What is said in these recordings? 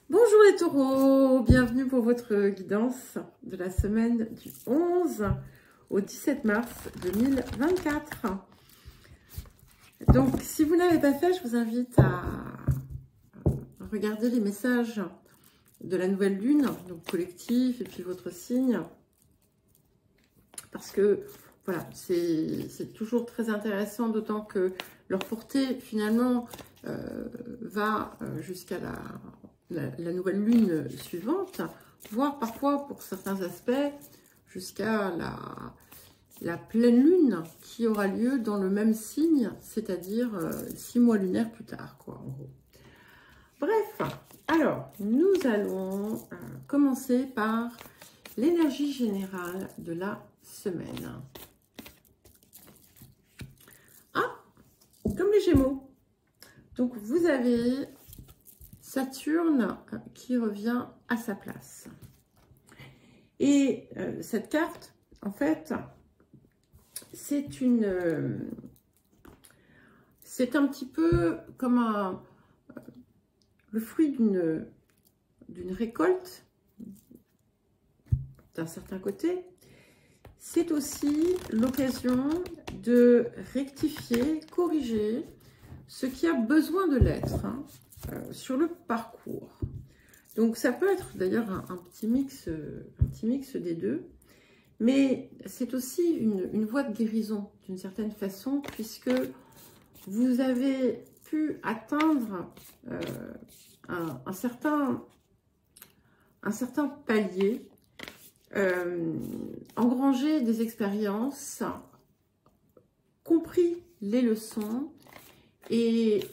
Bonjour les taureaux, bienvenue pour votre guidance de la semaine du 11 au 17 mars 2024. Donc si vous ne l'avez pas fait, je vous invite à regarder les messages de la nouvelle lune, donc collectif et puis votre signe. Parce que voilà, c'est toujours très intéressant, d'autant que leur portée finalement va jusqu'à la nouvelle lune suivante, voire parfois pour certains aspects jusqu'à la pleine lune qui aura lieu dans le même signe, c'est-à-dire 6 mois lunaires plus tard, quoi, en gros. Bref, alors nous allons commencer par l'énergie générale de la semaine. Ah, comme les Gémeaux. Donc vous avez Saturne qui revient à sa place. Et cette carte, en fait, c'est un petit peu comme le fruit d'une récolte d'un certain côté. C'est aussi l'occasion de rectifier, corriger ce qui a besoin de l'être sur le parcours. Donc ça peut être d'ailleurs un petit mix des deux, mais c'est aussi une voie de guérison d'une certaine façon, puisque vous avez pu atteindre un certain palier, engranger des expériences, compris les leçons et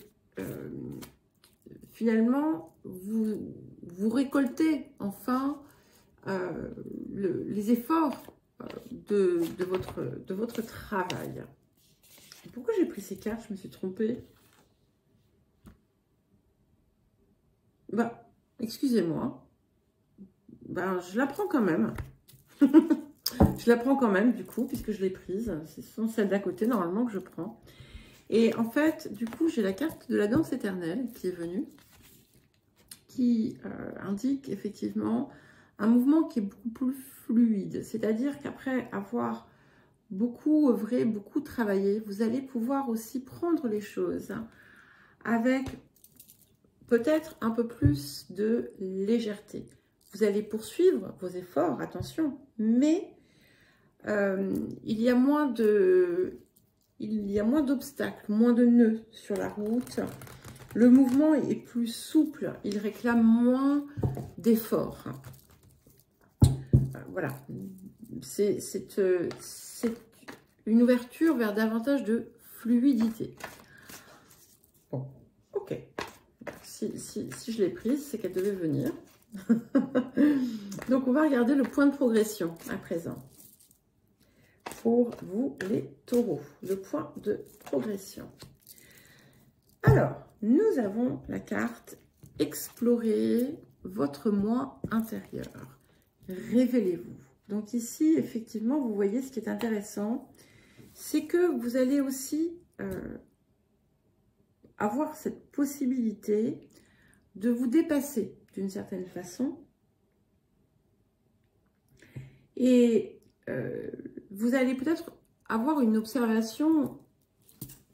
finalement vous récoltez enfin les efforts de votre travail. Pourquoi j'ai pris ces cartes? Je me suis trompée. Bah, excusez-moi. Ben, je la prends quand même. Je la prends quand même, du coup, puisque je l'ai prise. Ce sont celles d'à côté, normalement, que je prends. Et en fait, du coup, j'ai la carte de la danse éternelle qui est venue, qui indique effectivement un mouvement qui est beaucoup plus fluide. C'est-à-dire qu'après avoir beaucoup œuvré, beaucoup travaillé, vous allez pouvoir aussi prendre les choses avec peut-être un peu plus de légèreté. Vous allez poursuivre vos efforts, attention, mais il y a moins d'obstacles, moins de nœuds sur la route. Le mouvement est plus souple, il réclame moins d'efforts. Voilà, c'est une ouverture vers davantage de fluidité. Bon, ok. Si je l'ai prise, c'est qu'elle devait venir. Donc, on va regarder le point de progression à présent. Pour vous, les taureaux, le point de progression. Alors, nous avons la carte « Explorer votre moi intérieur ». Révélez-vous. Donc ici, effectivement, vous voyez ce qui est intéressant, c'est que vous allez aussi avoir cette possibilité de vous dépasser d'une certaine façon. Et vous allez peut-être avoir une observation,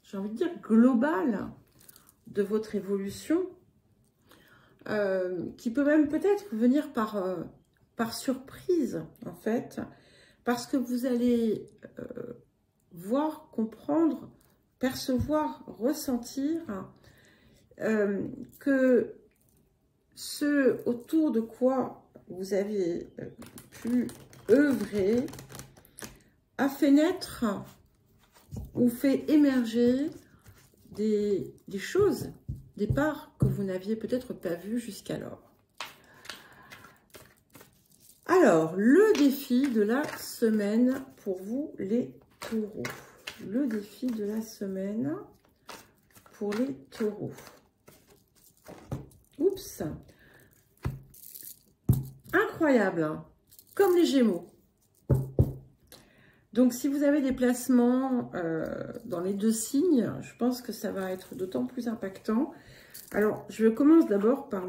j'ai envie de dire, globale de votre évolution, qui peut même peut-être venir par surprise, en fait, parce que vous allez voir, comprendre, percevoir, ressentir que ce autour de quoi vous avez pu œuvrer a fait naître ou fait émerger des choses, des parts que vous n'aviez peut-être pas vues jusqu'alors. Alors, le défi de la semaine pour vous, les taureaux. Le défi de la semaine pour les taureaux. Oups. Incroyable, hein, comme les Gémeaux. Donc, si vous avez des placements dans les deux signes, je pense que ça va être d'autant plus impactant. Alors, je commence d'abord par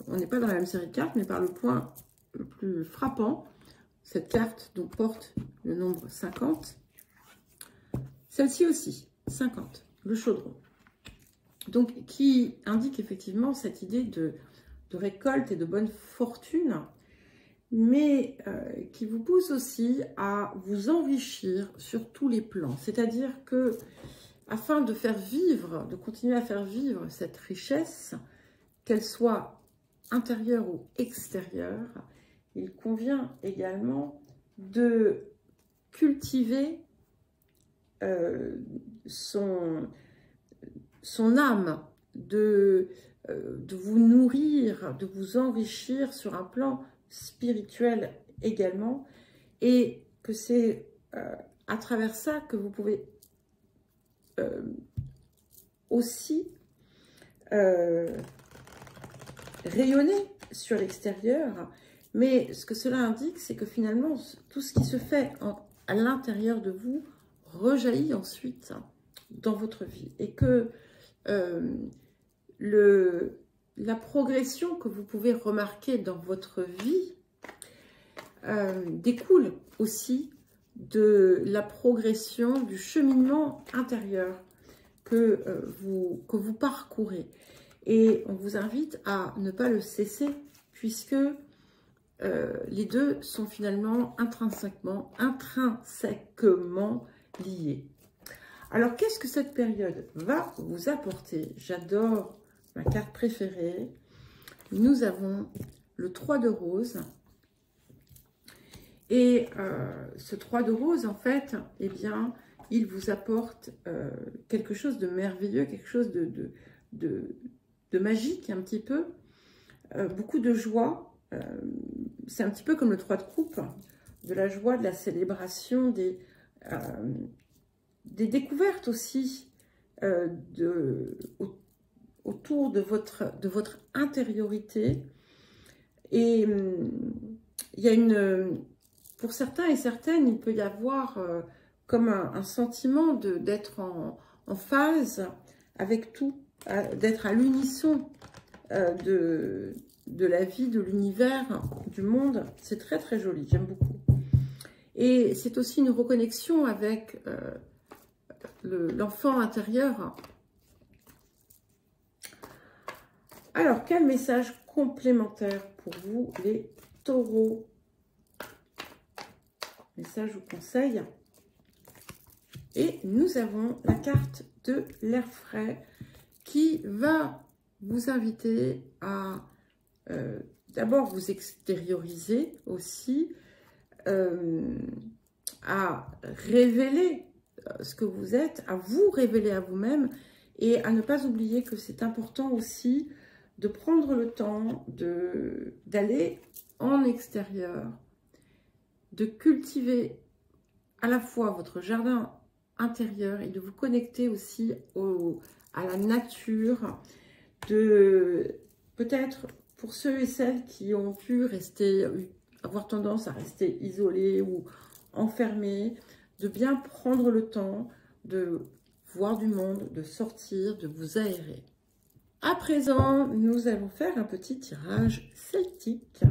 on n'est pas dans la même série de cartes, mais par le point le plus frappant, cette carte donc porte le nombre 50. Celle-ci aussi, 50, le chaudron. Donc, qui indique effectivement cette idée de récolte et de bonne fortune, mais qui vous pousse aussi à vous enrichir sur tous les plans. C'est-à-dire que, afin de faire vivre, de continuer à faire vivre cette richesse, qu'elle soit intérieure ou extérieure, il convient également de cultiver son âme, de vous nourrir, de vous enrichir sur un plan spirituel également, et que c'est à travers ça que vous pouvez aussi rayonner sur l'extérieur. Mais ce que cela indique, c'est que finalement, tout ce qui se fait à l'intérieur de vous rejaillit ensuite dans votre vie. Et que la progression que vous pouvez remarquer dans votre vie découle aussi de la progression, du cheminement intérieur que vous parcourez. Et on vous invite à ne pas le cesser, puisque les deux sont finalement intrinsèquement liés. Alors, qu'est-ce que cette période va vous apporter? J'adore ma carte préférée. Nous avons le 3 de rose. Et ce 3 de rose, en fait, eh bien, il vous apporte quelque chose de merveilleux, quelque chose de magique, un petit peu. Beaucoup de joie. C'est un petit peu comme le 3 de coupe, de la joie, de la célébration, des découvertes aussi autour de votre intériorité. Et il y a pour certains et certaines, il peut y avoir comme un sentiment d'être en phase avec tout, d'être à l'unisson de la vie, de l'univers, du monde. C'est très très joli, j'aime beaucoup. Et c'est aussi une reconnexion avec l'enfant intérieur. Alors, quel message complémentaire pour vous, les taureaux? Message ou conseil. Et nous avons la carte de l'air frais qui va vous inviter à d'abord vous extérioriser aussi, à révéler ce que vous êtes, à vous révéler à vous-même, et à ne pas oublier que c'est important aussi de prendre le temps d'aller en extérieur, de cultiver à la fois votre jardin intérieur et de vous connecter aussi à la nature, peut-être pour ceux et celles qui ont pu avoir tendance à rester isolés ou enfermés, de bien prendre le temps de voir du monde, de sortir, de vous aérer. À présent, nous allons faire un petit tirage celtique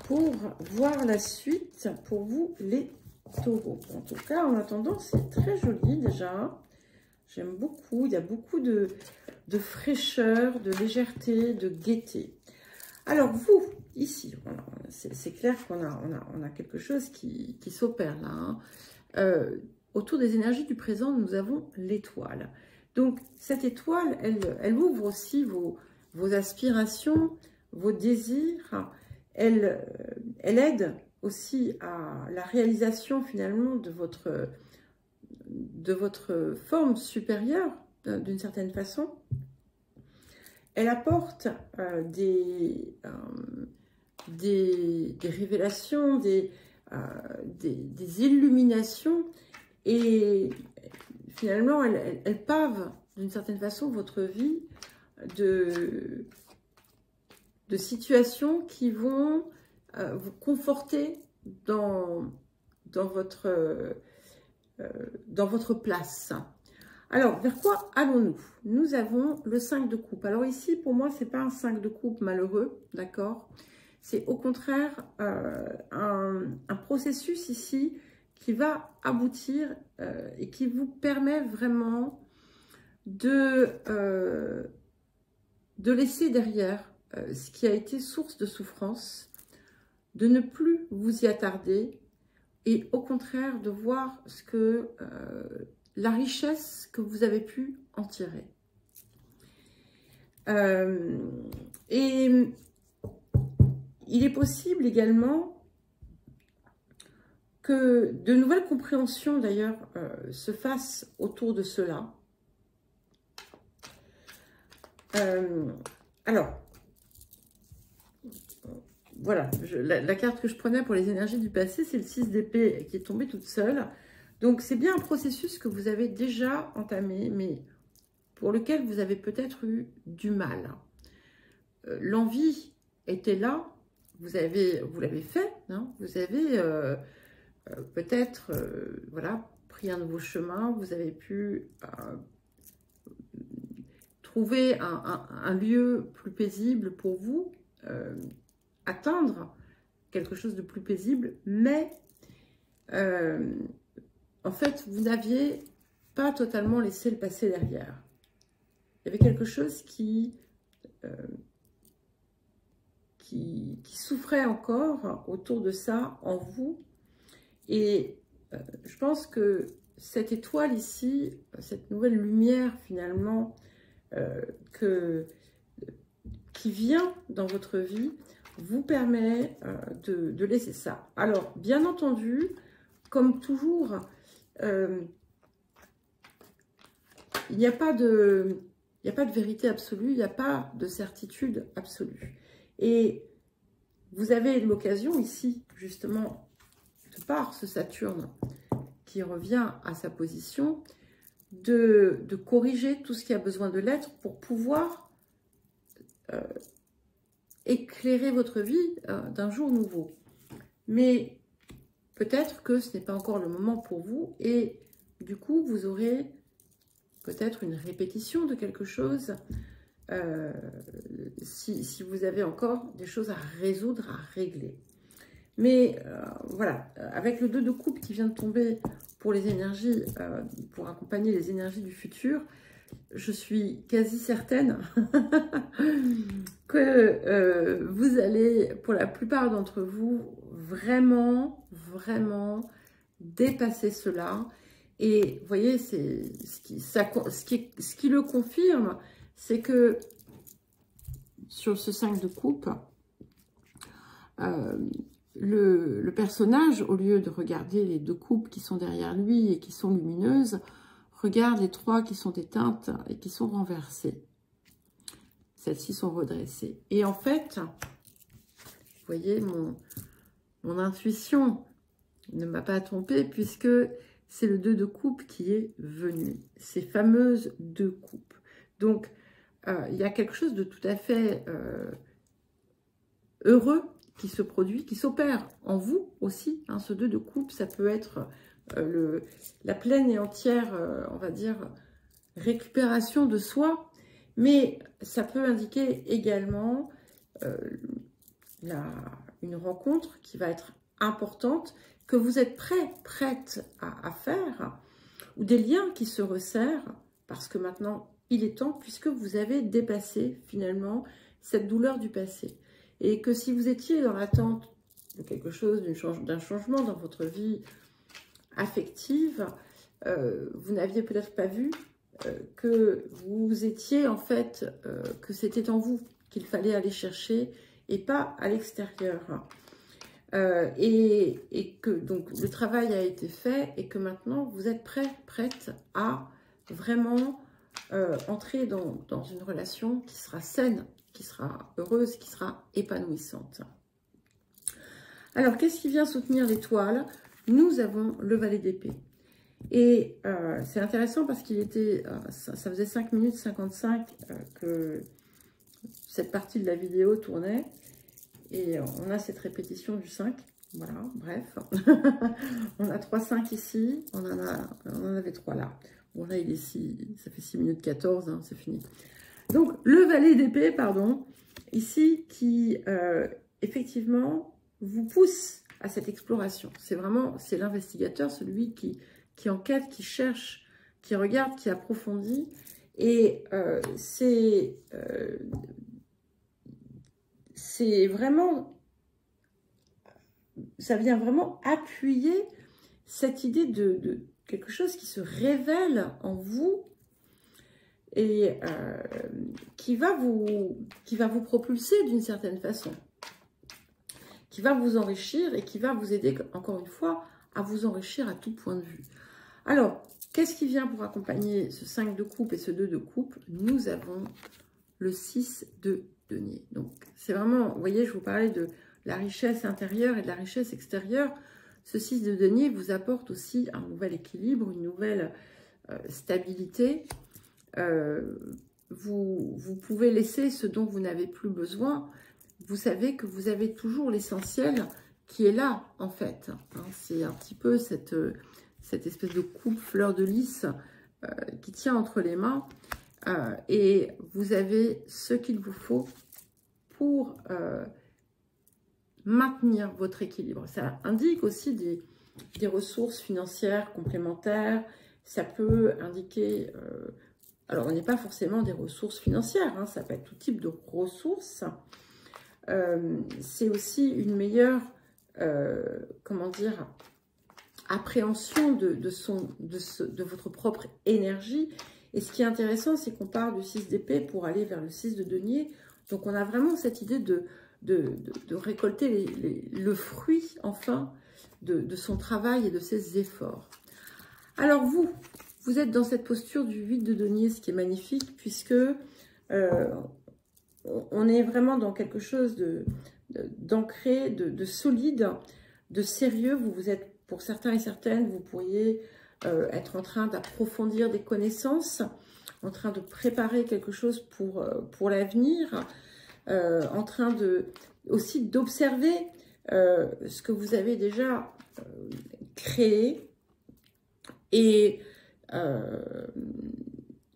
pour voir la suite pour vous les taureaux. En tout cas, en attendant, c'est très joli déjà. J'aime beaucoup. Il y a beaucoup de fraîcheur, de légèreté, de gaieté. Alors vous, ici, voilà, c'est clair qu'on a quelque chose qui s'opère là. Hein. Autour des énergies du présent, nous avons l'étoile. Donc, cette étoile, elle ouvre aussi vos aspirations, vos désirs. Elle aide aussi à la réalisation, finalement, de votre forme supérieure, d'une certaine façon. Elle apporte des révélations, des illuminations, et finalement, elle pave d'une certaine façon votre vie de situations qui vont vous conforter dans votre place. Alors, vers quoi allons-nous? Nous avons le 5 de coupe. Alors ici, pour moi, c'est pas un 5 de coupe malheureux, d'accord? C'est au contraire un processus ici qui va aboutir et qui vous permet vraiment de laisser derrière ce qui a été source de souffrance, de ne plus vous y attarder et au contraire de voir ce que la richesse que vous avez pu en tirer. Et il est possible également que de nouvelles compréhensions d'ailleurs se fassent autour de cela. Alors, voilà, la carte que je prenais pour les énergies du passé, c'est le 6 d'épée qui est tombée toute seule. Donc, c'est bien un processus que vous avez déjà entamé, mais pour lequel vous avez peut-être eu du mal. L'envie était là, vous l'avez fait, hein, vous avez peut-être voilà, pris un nouveau chemin, vous avez pu trouver un lieu plus paisible pour vous, atteindre quelque chose de plus paisible, mais en fait, vous n'aviez pas totalement laissé le passé derrière. Il y avait quelque chose qui souffrait encore autour de ça en vous. Et je pense que cette étoile ici, cette nouvelle lumière finalement qui vient dans votre vie, vous permet de laisser ça. Alors, bien entendu, comme toujours, il n'y a pas de vérité absolue, il n'y a pas de certitude absolue. Et vous avez l'occasion ici, justement, de par ce Saturne qui revient à sa position, de corriger tout ce qui a besoin de l'être pour pouvoir éclairer votre vie d'un jour nouveau. Mais peut-être que ce n'est pas encore le moment pour vous et du coup, vous aurez peut-être une répétition de quelque chose si vous avez encore des choses à résoudre, à régler. Mais voilà, avec le 2 de coupe qui vient de tomber pour les énergies, pour accompagner les énergies du futur, je suis quasi certaine que vous allez, pour la plupart d'entre vous, vraiment dépasser cela. Et vous voyez, ce qui le confirme, c'est que sur ce 5 de coupe, le personnage, au lieu de regarder les 2 coupes qui sont derrière lui et qui sont lumineuses, regarde les 3 qui sont éteintes et qui sont renversées. Celles-ci sont redressées. Et en fait, vous voyez, mon intuition ne m'a pas trompée puisque c'est le 2 de coupe qui est venu. Ces fameuses 2 coupes. Donc, il y a quelque chose de tout à fait heureux qui se produit, qui s'opère en vous aussi. Hein, ce 2 de coupe, ça peut être la pleine et entière, on va dire, récupération de soi, mais ça peut indiquer également une rencontre qui va être importante, que vous êtes prête à faire, ou des liens qui se resserrent, parce que maintenant, il est temps, puisque vous avez dépassé finalement cette douleur du passé. Et que si vous étiez dans l'attente de quelque chose, d'un changement dans votre vie affective, vous n'aviez peut-être pas vu que vous étiez en fait, que c'était en vous qu'il fallait aller chercher et pas à l'extérieur. Et que donc le travail a été fait et que maintenant vous êtes prête à vraiment entrer dans une relation qui sera saine, qui sera heureuse, qui sera épanouissante. Alors, qu'est-ce qui vient soutenir l'étoile? Nous avons le valet d'épée. Et c'est intéressant parce qu'il était, ça faisait 5 minutes 55 que cette partie de la vidéo tournait. Et on a cette répétition du 5. Voilà, bref. On a 3 5 ici, on en avait 3 là. Bon, là, ça fait 6 minutes 14, hein, c'est fini. Donc, le valet d'épée, pardon, ici, qui, effectivement, vous pousse à cette exploration. C'est vraiment, c'est l'investigateur, celui qui enquête, qui cherche, qui regarde, qui approfondit. Et c'est vraiment, ça vient vraiment appuyer cette idée de quelque chose qui se révèle en vous et qui va vous propulser d'une certaine façon, qui va vous enrichir et qui va vous aider, encore une fois, à vous enrichir à tout point de vue. Alors, qu'est-ce qui vient pour accompagner ce 5 de coupe et ce 2 de coupe? Nous avons le 6 de denier. Donc, c'est vraiment, vous voyez, je vous parlais de la richesse intérieure et de la richesse extérieure. Ce 6 de denier vous apporte aussi un nouvel équilibre, une nouvelle stabilité. Vous pouvez laisser ce dont vous n'avez plus besoin. Vous savez que vous avez toujours l'essentiel qui est là, en fait. Hein, c'est un petit peu cette espèce de coupe fleur de lys qui tient entre les mains. Et vous avez ce qu'il vous faut pour maintenir votre équilibre. Ça indique aussi des ressources financières complémentaires. Ça peut indiquer... alors, on n'est pas forcément des ressources financières. Hein, ça peut être tout type de ressources. C'est aussi une meilleure... comment dire, appréhension de votre propre énergie. Et ce qui est intéressant, c'est qu'on part du 6 d'épée pour aller vers le 6 de denier. Donc, on a vraiment cette idée de récolter le fruit, enfin, de son travail et de ses efforts. Alors, vous êtes dans cette posture du 8 de denier, ce qui est magnifique, puisque on est vraiment dans quelque chose d'ancré, de solide, de sérieux. Vous êtes, pour certains et certaines, vous pourriez être en train d'approfondir des connaissances, en train de préparer quelque chose pour l'avenir, en train aussi d'observer ce que vous avez déjà créé. Et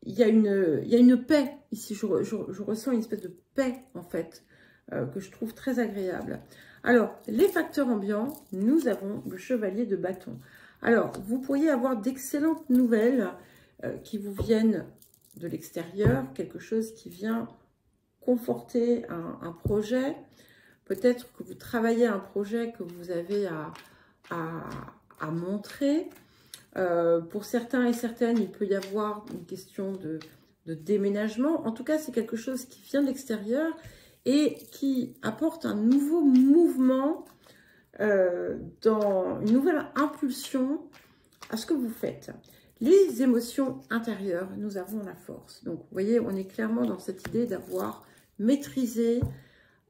il y a une paix ici, je ressens une espèce de paix en fait, que je trouve très agréable. Alors, les facteurs ambiants, nous avons le chevalier de bâton. Alors, vous pourriez avoir d'excellentes nouvelles qui vous viennent de l'extérieur, quelque chose qui vient conforter un projet. Peut-être que vous travaillez un projet que vous avez à montrer. Pour certains et certaines, il peut y avoir une question de déménagement. En tout cas, c'est quelque chose qui vient de l'extérieur et qui apporte un nouveau mouvement, dans une nouvelle impulsion à ce que vous faites. Les émotions intérieures, nous avons la force. Donc, vous voyez, on est clairement dans cette idée d'avoir maîtrisé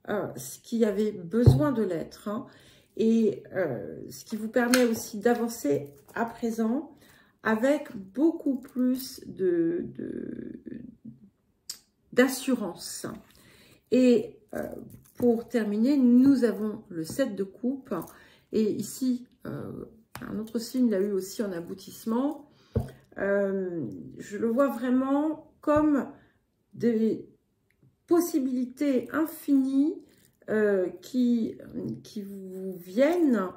ce qui avait besoin de l'être, hein, et ce qui vous permet aussi d'avancer à présent avec beaucoup plus d'assurance. Et pour terminer, nous avons le 7 de coupe. Et ici, un autre signe l'a eu aussi en aboutissement. Je le vois vraiment comme des possibilités infinies qui vous viennent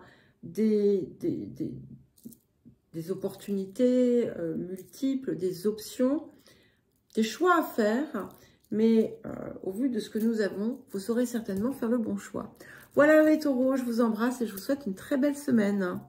des opportunités multiples, des options, des choix à faire. Mais au vu de ce que nous avons, vous saurez certainement faire le bon choix. Voilà les taureaux, je vous embrasse et je vous souhaite une très belle semaine.